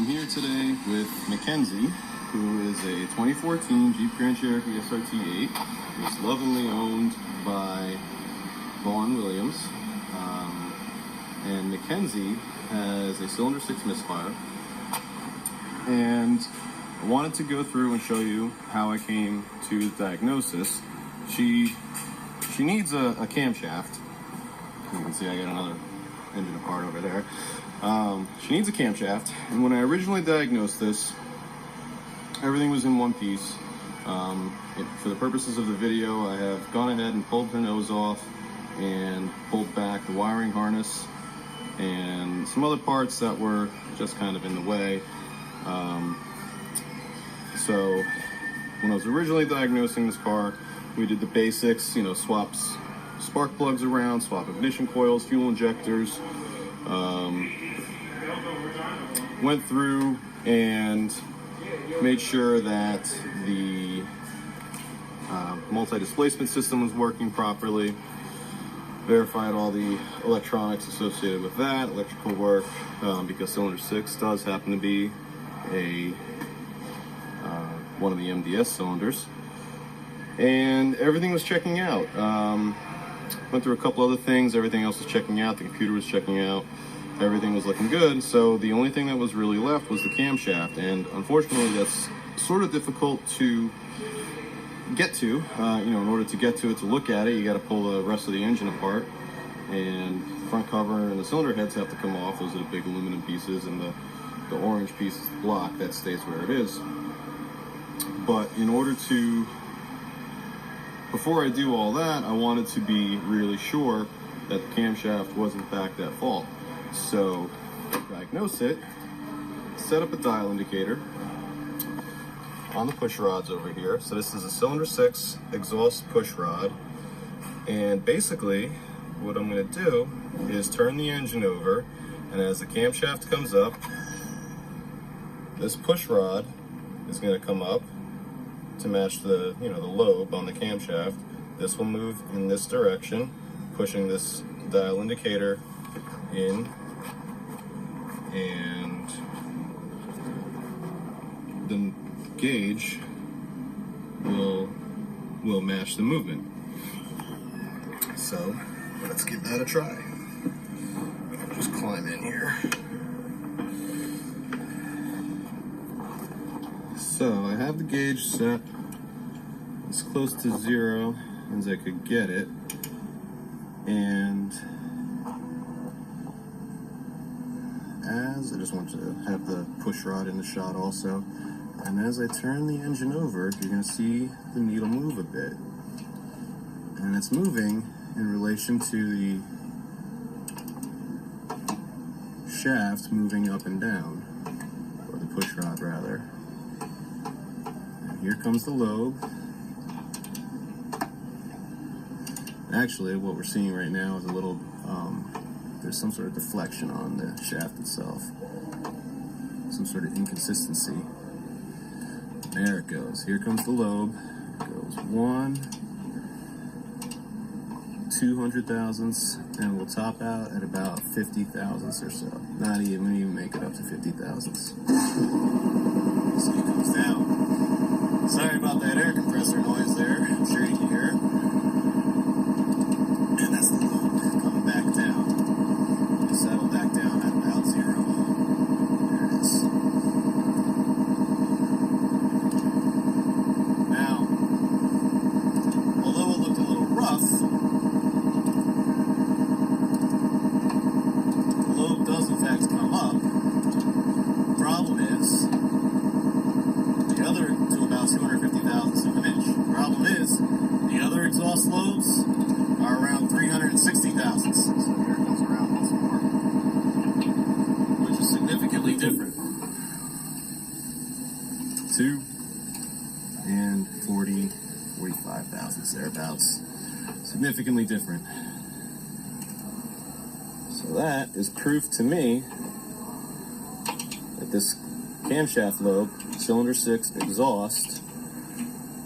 I'm here today with Mackenzie, who is a 2014 Jeep Cherokee SRT 8. It's lovingly owned by Williams. And Mackenzie has a cylinder 6 Misfire. And I wanted to go through and show you how I came to the diagnosis. She needs a camshaft. You can see I got another engine apart over there. She needs a camshaft, and when I originally diagnosed this, everything was in one piece. For the purposes of the video, I have gone ahead and pulled her nose off and pulled back the wiring harness and some other parts that were just kind of in the way. So when I was originally diagnosing this car, we did the basics, swaps spark plugs around, swap ignition coils, fuel injectors, went through and made sure that the multi-displacement system was working properly, verified all the electronics associated with that, electrical work, because cylinder 6 does happen to be one of the MDS cylinders, and everything was checking out. Went through a couple other things, everything else was checking out, the computer was checking out, everything was looking good, so the only thing that was really left was the camshaft, and unfortunately that's sort of difficult to get to. In order to get to it, to look at it, you got to pull the rest of the engine apart, and the front cover and the cylinder heads have to come off. Those are the big aluminum pieces, and the orange piece is the block that stays where it is. But in order to, before I do all that, I wanted to be really sure that the camshaft was in fact at fault. So, diagnose it, set up a dial indicator on the push rods over here. So this is a cylinder 6 exhaust push rod. And basically, what I'm gonna do is turn the engine over, and as the camshaft comes up, this push rod is gonna come up to match the, the lobe on the camshaft. This will move in this direction, pushing this dial indicator in, and the gauge will match the movement. So let's give that a try. I'll just climb in here. So I have the gauge set as close to 0 as I could get it, and as I just want to have the push rod in the shot also, and as I turn the engine over, you're going to see the needle move a bit, and it's moving in relation to the shaft moving up and down, or the push rod rather. Here comes the lobe. Actually, what we're seeing right now is a little, there's some sort of deflection on the shaft itself. Some sort of inconsistency. There it goes. Here comes the lobe. It goes 1, 200 thousandths, and we'll top out at about 50 thousandths or so. Not even make it up to 50 thousandths. So it comes down. Sorry about that air compressor noise there. I'm sure you can hear it. And that's the lobe coming back down. It'll settle back down at about 0. There it is. Now, although it looked a little rough, the lobe does in fact come up. The problem is, the other to about 250 thousandths of an inch. The problem is, the other exhaust lobes are around 360 thousandths. So here it comes around once more, which is significantly different. 2 and 45 thousandths, thereabouts. Significantly different. So that is proof to me that this camshaft lobe, cylinder 6 exhaust,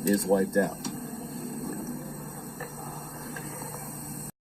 is wiped out.